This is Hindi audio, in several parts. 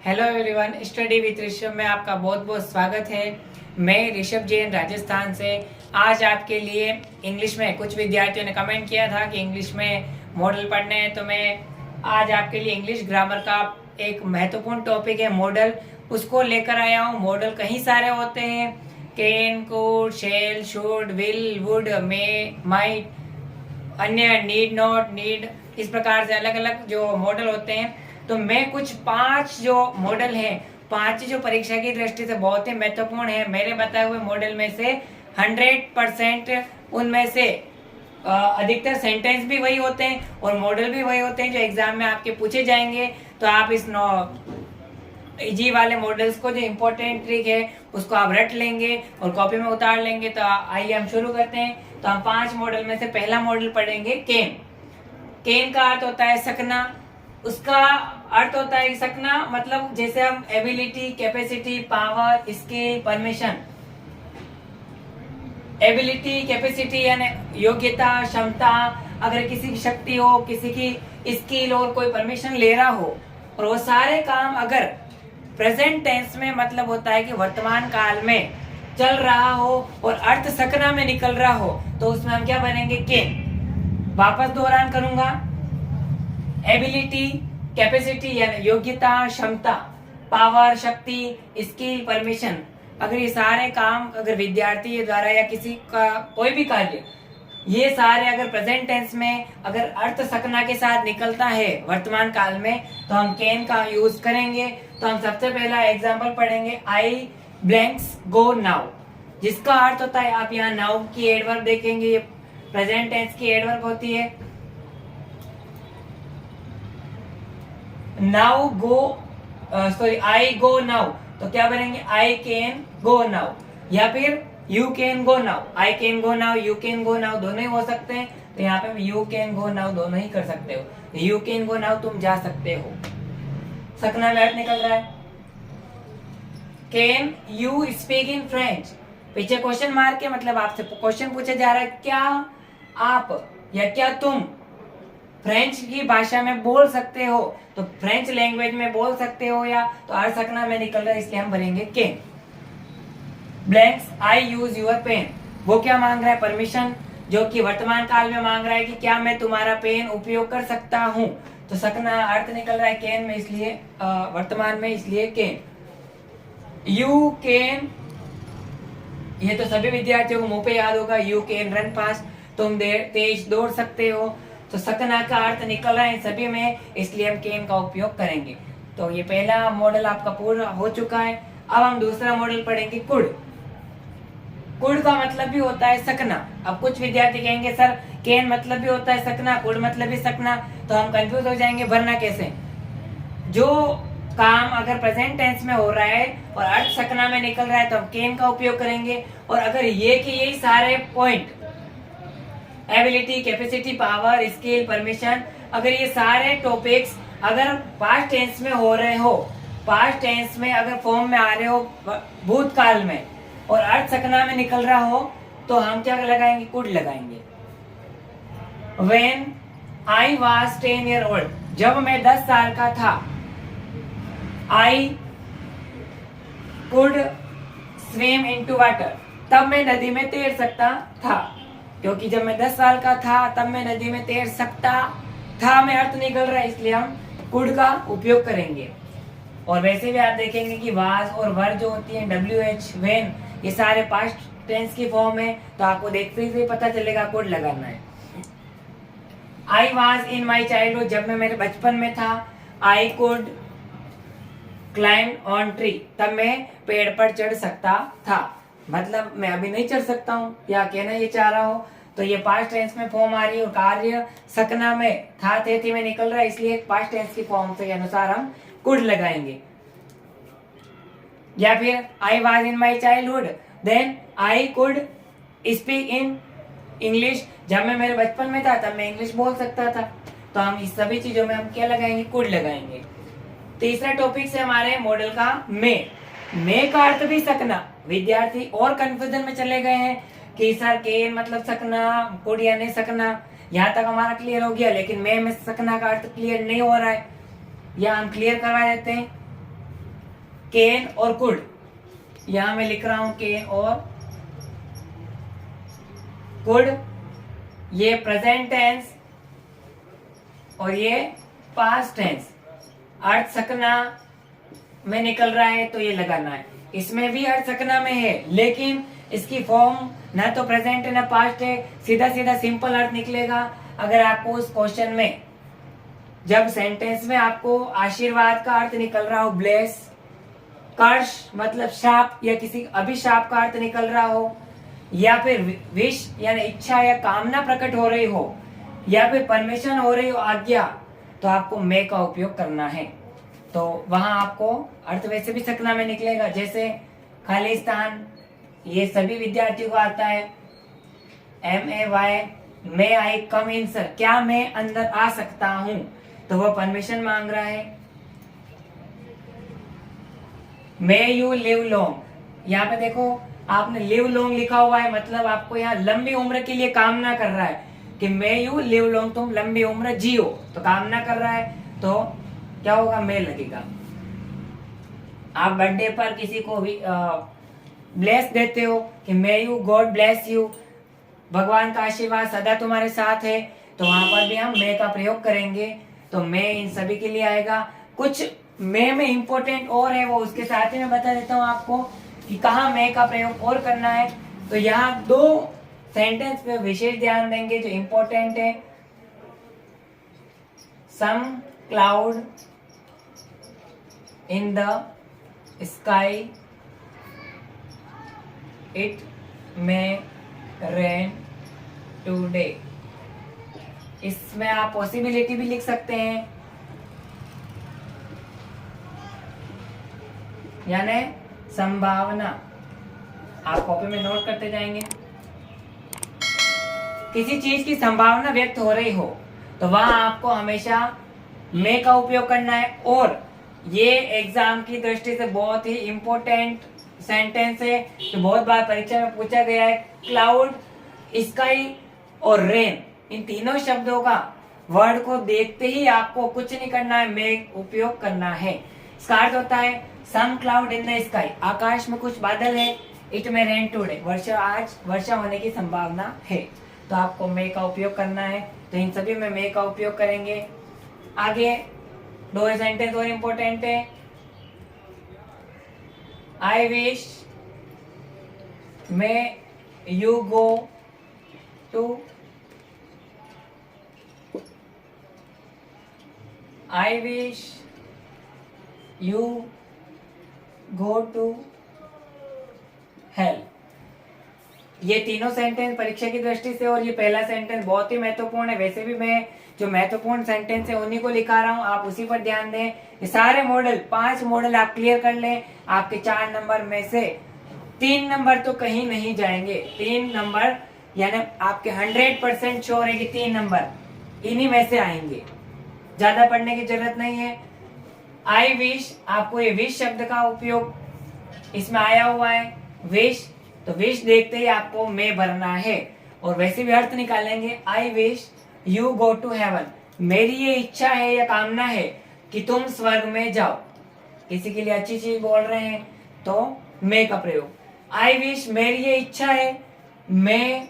Hello everyone, study with Rishabh में आपका बहुत बहुत स्वागत है। मैं ऋषभ जैन राजस्थान से। आज आपके लिए इंग्लिश में कुछ विद्यार्थियों ने कमेंट किया था कि इंग्लिश में मॉडल पढ़ने हैं, तो मैं आज आपके लिए इंग्लिश ग्रामर का एक महत्वपूर्ण टॉपिक है मॉडल, उसको लेकर आया हूँ। मॉडल कई सारे होते हैं, can, could, shall, should, will, would, may, might, अन्य नीड, नॉट, नीड, इस प्रकार से अलग अलग जो मॉडल होते हैं। तो मैं कुछ 5 जो मॉडल हैं, 5 जो परीक्षा की दृष्टि से बहुत ही महत्वपूर्ण है, मेरे बताए हुए मॉडल में से 100% उनमें से अधिकतर सेंटेंस भी वही होते हैं और मॉडल भी वही होते हैं जो एग्जाम में आपके पूछे जाएंगे। तो आप इस इजी वाले मॉडल्स को, जो इम्पोर्टेंट ट्रिक है, उसको आप रट लेंगे और कॉपी में उतार लेंगे। तो आइए हम शुरू करते हैं। तो हम 5 मॉडल में से पहला मॉडल पढ़ेंगे कैन। कैन का अर्थ होता है सकना। उसका अर्थ होता है सकना मतलब जैसे हम ability, capacity, power, skill, permission. Ability, capacity यानी योग्यता, क्षमता, अगर किसी की शक्ति हो, किसी की स्किल और कोई परमिशन ले रहा हो, और वो सारे काम अगर प्रेजेंट टेंस में मतलब होता है कि वर्तमान काल में चल रहा हो और अर्थ सकना में निकल रहा हो, तो उसमें हम क्या बनेंगे? कैन। वापस दोहरान करूंगा। एबिलिटी, कैपेसिटी यानी योग्यता, क्षमता, पावर, शक्ति, स्किल, परमिशन, अगर ये सारे काम अगर विद्यार्थी द्वारा या किसी का कोई भी कार्य, ये सारे अगर प्रेजेंट टेंस में अगर अर्थ सकना के साथ निकलता है वर्तमान काल में, तो हम कैन का यूज करेंगे। तो हम सबसे पहला एग्जांपल पढ़ेंगे, आई ब्लैंक्स गो नाउ, जिसका अर्थ होता है, आप यहाँ नाउ की एडवर्ब देखेंगे, ये प्रेजेंट टेंस की एडवर्ब होती है। नाउ गो, सॉरी, आई गो नाउ, तो क्या बनेंगे? आई कैन गो नाउ, या फिर you can go now. I can go now, you can go now दोनों ही हो सकते हैं। तो यहाँ पे यू कैन गो नाउ दोनों ही कर सकते हो। यू कैन गो नाउ, तुम जा सकते हो, सकना में अर्थ निकल रहा है। Can you speak in French, पीछे क्वेश्चन मार्क के मतलब आपसे क्वेश्चन पूछा जा रहा है, क्या आप या क्या तुम फ्रेंच की भाषा में बोल सकते हो? तो फ्रेंच लैंग्वेज में बोल सकते हो, या तो अर्थ सकना में निकल रहा है, इसलिए हम भरेंगे can. Blanks I use your pen, वो क्या मांग रहा है? परमिशन, जो कि वर्तमान काल में मांग रहा है कि क्या मैं तुम्हारा पेन उपयोग कर सकता हूं। तो सकना अर्थ निकल रहा है कैन में, इसलिए वर्तमान में, इसलिए कैन। यू कैन, ये तो सभी विद्यार्थियों को मुंह पे याद होगा, यू कैन रन फास्ट, तुम तेज दौड़ सकते हो। तो सकना का अर्थ निकल रहा है सभी में, इसलिए हम कैन का उपयोग करेंगे। तो ये पहला मॉडल आपका पूरा हो चुका है। अब हम दूसरा मॉडल पढ़ेंगे, कुड। कुड का मतलब भी होता है सकना। अब कुछ विद्यार्थी कहेंगे सर कैन मतलब भी होता है सकना, कुड मतलब भी सकना, तो हम कंफ्यूज हो जाएंगे, भरना कैसे? जो काम अगर प्रेजेंट टेंस में हो रहा है और अर्थ सकना में निकल रहा है, तो हम कैन का उपयोग करेंगे। और अगर ये कि यही सारे point, ability, capacity, power, skill, permission, अगर ये सारे टॉपिक्स अगर पास्ट टेंस में हो रहे हो, पास्ट टेंस में अगर फॉर्म में आ रहे हो भूतकाल में, और अर्थ सकना में निकल रहा हो, तो हम क्या लगाएंगे? कुड लगाएंगे। When I was 10 year old, जब मैं 10 साल का था, I could swim into water, तब मैं नदी में तैर सकता था। क्योंकि जब मैं 10 साल का था तब मैं नदी में तैर सकता था में अर्थ निकल रहा है, इसलिए हम कुड का उपयोग करेंगे। और वैसे भी आप देखेंगे कि वाज और वर जो होती है, WH, when, ये सारे पास्ट टेंस की फॉर्म है, तो आपको देखते ही पता चलेगा कुड लगाना है। आई वॉज इन माई चाइल्डहुड, जब मैं मेरे बचपन में था, I could climb on tree, तब मैं पेड़ पर चढ़ सकता था। मतलब मैं अभी नहीं चढ़ सकता हूँ, या कहना ये चाह रहा हो। तो ये पास्ट टेंस में फॉर्म आ रही है और कार्य सकना में था, थे, थी में निकल रहा है, इसलिए पास्ट टेंस की फॉर्म के अनुसार हम कुड लगाएंगे। या फिर I was in my childhood, then I could speak in English, जब मैं मेरे बचपन में था तब मैं इंग्लिश बोल सकता था। तो हम इस सभी चीजों में हम क्या लगाएंगे? कुड लगाएंगे। तीसरा टॉपिक से हमारे मॉडल का मे का अर्थ भी सकना। विद्यार्थी और कंफ्यूजन में चले गए हैं कि सर कैन मतलब सकना, कुड या नहीं सकना। यहाँ तक हमारा क्लियर हो गया, लेकिन में सकना का अर्थ क्लियर नहीं हो रहा है, या हम क्लियर करवा देते हैं। केन और कुड, यहां मैं लिख रहा हूं केन और कुड, ये प्रेजेंट टेंस और ये पास्ट टेंस। अर्थ सकना में निकल रहा है तो ये लगाना है। इसमें भी अर्थ सकना में है, लेकिन इसकी फॉर्म ना तो प्रेजेंट है ना पास्ट है, सीधा सीधा सिंपल अर्थ निकलेगा। अगर आपको उस क्वेश्चन में जब सेंटेंस में आपको आशीर्वाद का अर्थ निकल रहा हो, ब्लेस, कर्ष मतलब शाप या किसी अभिशाप का अर्थ निकल रहा हो, या फिर विश यानी इच्छा या कामना प्रकट हो रही हो, या फिर परमिशन हो रही हो, आज्ञा, तो आपको मे का उपयोग करना है। तो वहां आपको अर्थ वैसे भी सकना में निकलेगा। जैसे खालिस्तान, ये सभी विद्यार्थियों को आता है। MAY, मे आई कम इन सर, क्या मैं अंदर आ सकता हूं, तो वह परमिशन मांग रहा है। मे यू लिव लॉन्ग, यहाँ पे देखो आपने लिव लॉन्ग लिखा हुआ है, मतलब आपको यहाँ लंबी उम्र के लिए कामना कर रहा है कि मे यू लिव लॉन्ग, तुम लंबी उम्र जियो, तो कामना कर रहा है, तो क्या होगा, मे लगेगा। आप बर्थडे पर किसी को भी ब्लेस देते हो कि may you God bless you, भगवान का आशीर्वाद सदा तुम्हारे साथ है, तो वहां पर भी हम मे का प्रयोग करेंगे। तो मे इन सभी के लिए आएगा। कुछ मे में इंपॉर्टेंट और है, वो उसके साथ ही मैं बता देता हूँ आपको कि कहाँ मे का प्रयोग और करना है। तो यहाँ दो सेंटेंस पे विशेष ध्यान देंगे जो इंपॉर्टेंट है। Some cloud in the sky, it may rain today. इसमें आप पॉसिबिलिटी भी लिख सकते हैं, यानी संभावना। आप कॉपी में नोट करते जाएंगे। किसी चीज की संभावना व्यक्त हो रही हो तो वहां आपको हमेशा मे का उपयोग करना है। और ये एग्जाम की दृष्टि से बहुत ही इंपॉर्टेंट सेंटेंस है जो बहुत बार परीक्षा में पूछा गया है। क्लाउड, स्काई और रेन, इन तीनों शब्दों का वर्ड को देखते ही आपको कुछ नहीं करना है, मे उपयोग करना है। इसका अर्थ होता है some cloud in the sky, आकाश में कुछ बादल है, इट मे रेन टुडे, वर्षा, आज वर्षा होने की संभावना है, तो आपको मे का उपयोग करना है। तो इन सभी में मे का उपयोग करेंगे। आगे दो सेंटेंस और इंपॉर्टेंट है। I wish may you go to, I wish you go to hell. ये तीनों सेंटेंस परीक्षा की दृष्टि से, और ये पहला सेंटेंस बहुत ही महत्वपूर्ण है। वैसे भी मैं जो महत्वपूर्ण सेंटेंस है उन्हीं को लिखा रहा हूं, आप उसी पर ध्यान दें। ये सारे मॉडल, 5 मॉडल आप क्लियर कर लें, आपके 4 नंबर में से 3 नंबर तो कहीं नहीं जाएंगे। 3 नंबर यानी आपके 100% श्योर है कि 3 नंबर इन्हीं में से आएंगे, ज्यादा पढ़ने की जरूरत नहीं है। आई विश, आपको ये विश शब्द का उपयोग इसमें आया हुआ है, विश, तो विश देखते ही आपको मे भरना है। और वैसे भी अर्थ निकालेंगे, I wish you go to heaven, मेरी ये इच्छा है या कामना है कि तुम स्वर्ग में जाओ। किसी के लिए अच्छी चीज बोल रहे हैं तो मे का प्रयोग। आई विश, मेरी ये इच्छा है, may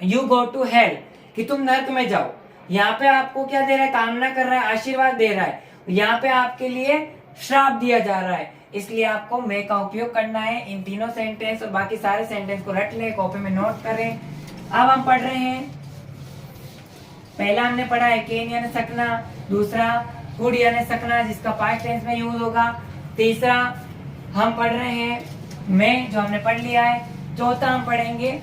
you go to hell, कि तुम नर्क में जाओ। यहाँ पे आपको क्या दे रहा है, कामना कर रहा है, आशीर्वाद दे रहा है। यहाँ पे आपके लिए श्राप दिया जा रहा है, इसलिए आपको मे का उपयोग करना है। इन तीनों सेंटेंस और बाकी सारे सेंटेंस को रट ले, कॉपी में नोट करें। अब हम पढ़ रहे हैं, पहला हमने पढ़ा है केन यानी सकना, दूसरा कुड यानी सकना जिसका पास्ट टेंस में यूज होगा, तीसरा हम पढ़ रहे हैं मे जो हमने पढ़ लिया है, चौथा हम पढ़ेंगे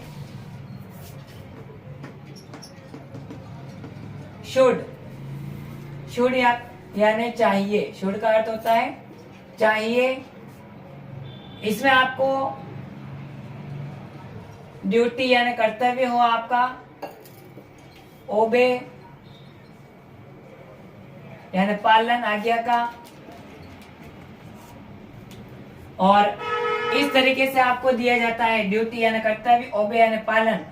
शुड। शुड यानी चाहिए, शुड का अर्थ होता है चाहिए। इसमें आपको ड्यूटी यानी कर्तव्य हो आपका, ओबे यानी पालन, आज्ञा का, और इस तरीके से आपको दिया जाता है ड्यूटी यानी कर्तव्य, ओबे यानी पालन।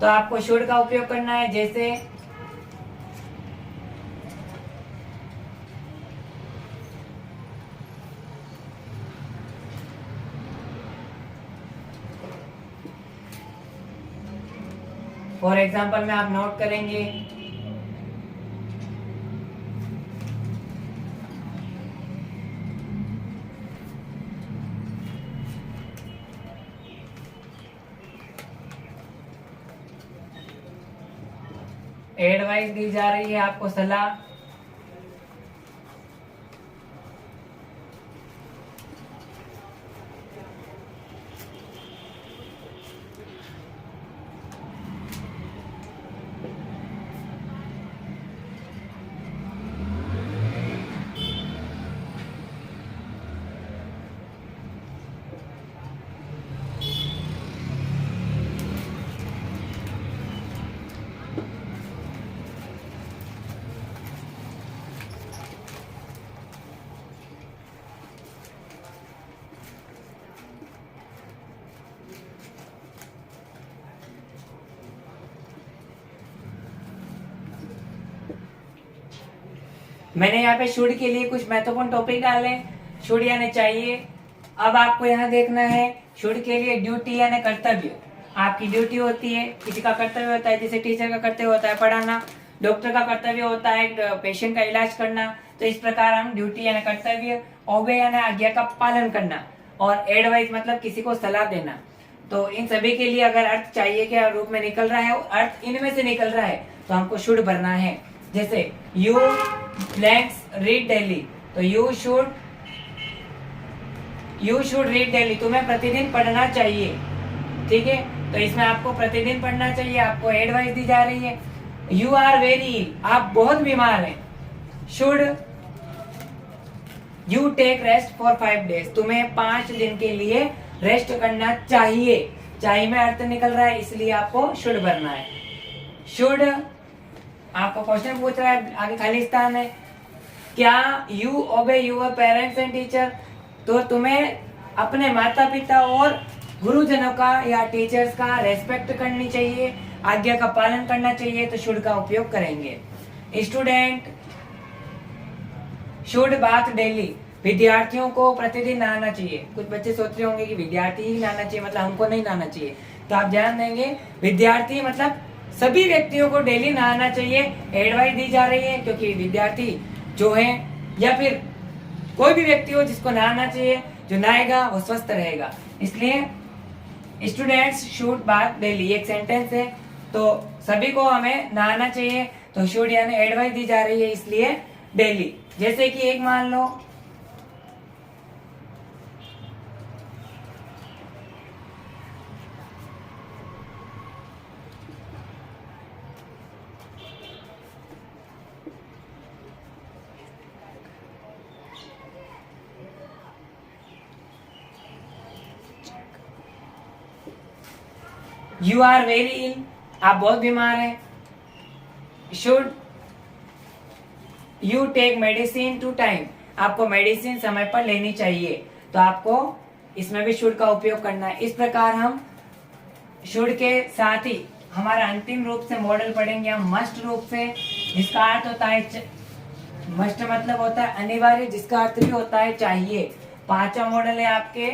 तो आपको शुड का उपयोग करना है। जैसे फॉर एग्जाम्पल में आप नोट करेंगे एडवाइस दी जा रही है आपको, सलाह। मैंने यहाँ पे शुड के लिए कुछ महत्वपूर्ण टॉपिक डाले। शुड यानी चाहिए। अब आपको यहाँ देखना है शुड के लिए ड्यूटी यानी कर्तव्य। आपकी ड्यूटी होती है, किसी का कर्तव्य होता है, जैसे टीचर का कर्तव्य होता है पढ़ाना, डॉक्टर का कर्तव्य होता है पेशेंट का इलाज करना। तो इस प्रकार हम ड्यूटी यानी कर्तव्य, ओबे यानी आज्ञा का पालन करना, और एडवाइस मतलब किसी को सलाह देना। तो इन सभी के लिए अगर अर्थ चाहिए के रूप में निकल रहा है, अर्थ इनमें से निकल रहा है, तो हमको शुड भरना है। जैसे यू ब्लैंक्स रीड डेली, तो यू शुड रीड डेली, तुम्हें प्रतिदिन पढ़ना चाहिए। ठीक है, तो इसमें आपको प्रतिदिन पढ़ना चाहिए, आपको एडवाइस दी जा रही है। यू आर वेरी इल, आप बहुत बीमार हैं। Should you take rest for 5 days, तुम्हें 5 दिन के लिए रेस्ट करना चाहिए। चाहिए में अर्थ निकल रहा है, इसलिए आपको शुड भरना है। शुड आपको क्वेश्चन पूछ रहा है, आगे खाली स्थान है। क्या यू ओबे यूर पेरेंट्स एंड टीचर, तो तुम्हें अपने माता पिता और गुरुजनों का या टीचर्स का रेस्पेक्ट करनी चाहिए, आज्ञा का पालन करना चाहिए, तो शुड का उपयोग करेंगे। स्टूडेंट शुड बाथ डेली, विद्यार्थियों को प्रतिदिन नहाना चाहिए। कुछ बच्चे सोच रहे होंगे कि विद्यार्थी ही नहाना चाहिए, मतलब हमको नहीं नहाना चाहिए, तो आप ध्यान देंगे विद्यार्थी मतलब सभी व्यक्तियों को डेली नहाना चाहिए। एडवाइस दी जा रही है क्योंकि विद्यार्थी जो है या फिर कोई भी व्यक्ति हो जिसको नहाना चाहिए, जो नहाएगा वो स्वस्थ रहेगा। इसलिए स्टूडेंट्स शुड बाथ डेली एक सेंटेंस है, तो सभी को हमें नहाना चाहिए, तो शुड यानी एडवाइस दी जा रही है, इसलिए डेली। जैसे कि एक मान लो यू आर वेरी इल, आप बहुत बीमार हैं। Should you take medicine to time, आपको मेडिसिन समय पर लेनी चाहिए, तो आपको इसमें भी शुड का उपयोग करना है। इस प्रकार हम शुड के साथ ही हमारा अंतिम रूप से मॉडल पढ़ेंगे हम मस्ट रूप से, जिसका अर्थ होता है मस्ट मतलब होता है अनिवार्य, जिसका अर्थ भी होता है चाहिए। 5वां मॉडल है आपके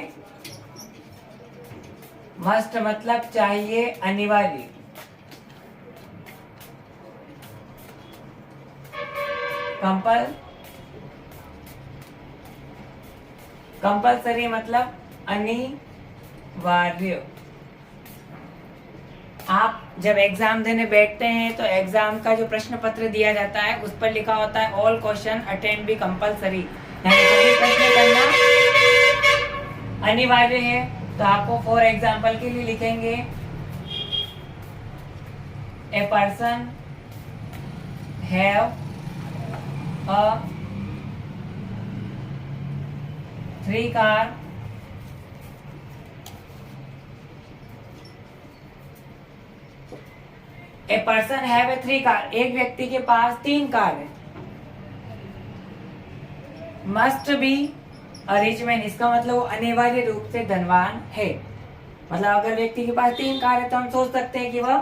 मस्ट मतलब चाहिए, अनिवार्य। कंपल्सरी मतलब अनिवार्य। आप जब एग्जाम देने बैठते हैं तो एग्जाम का जो प्रश्न पत्र दिया जाता है उस पर लिखा होता है all question attend B compulsory, यानी सभी प्रश्न करना अनिवार्य है। तो आपको फॉर एग्जाम्पल के लिए लिखेंगे a person have a 3 car a person have a 3 car, एक व्यक्ति के पास 3 कार है। Must be a rich man, इसका मतलब वो अनिवार्य रूप से धनवान है। मतलब अगर व्यक्ति के पास 3 कार है तो हम सोच सकते हैं कि वह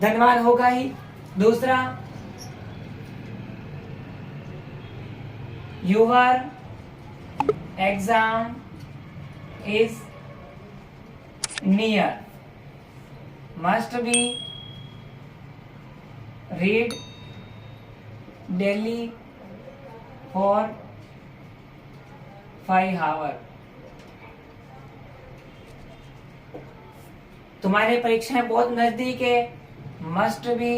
धन्यवाद होगा ही। दूसरा, your exam is near, must be read daily for 5 hour. तुम्हारी परीक्षाएं बहुत नजदीक है, must be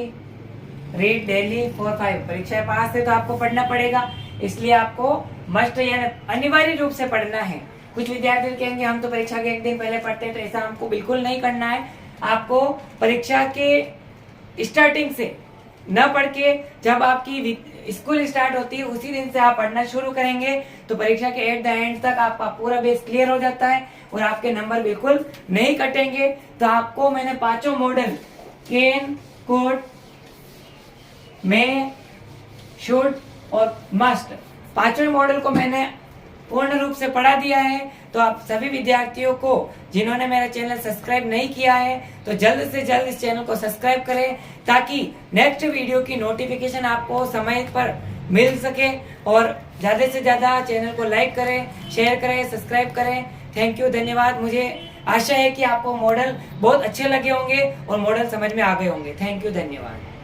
read daily for 5। परीक्षाएं पास है तो आपको पढ़ना पड़ेगा, इसलिए आपको मस्ट यानी अनिवार्य रूप से पढ़ना है। कुछ विद्यार्थी कहेंगे हम तो परीक्षा के 1 दिन पहले पढ़ते हैं, तो ऐसा हमको बिल्कुल नहीं करना है। आपको परीक्षा के स्टार्टिंग से न पढ़ के जब आपकी स्कूल स्टार्ट होती है उसी दिन से आप पढ़ना शुरू करेंगे तो परीक्षा के एट द एंड तक आपका पूरा बेस क्लियर हो जाता है और आपके नंबर बिल्कुल नहीं कटेंगे। तो आपको मैंने 5 model can, could, may, should और मस्ट 5 मॉडल को मैंने पूर्ण रूप से पढ़ा दिया है। तो आप सभी विद्यार्थियों को जिन्होंने मेरा चैनल सब्सक्राइब नहीं किया है तो जल्द से जल्द इस चैनल को सब्सक्राइब करें ताकि नेक्स्ट वीडियो की नोटिफिकेशन आपको समय पर मिल सके। और ज्यादा से ज्यादा चैनल को लाइक करें, शेयर करें, सब्सक्राइब करें। थैंक यू, धन्यवाद। मुझे आशा है कि आपको मॉडल बहुत अच्छे लगे होंगे और मॉडल समझ में आ गए होंगे। थैंक यू, धन्यवाद।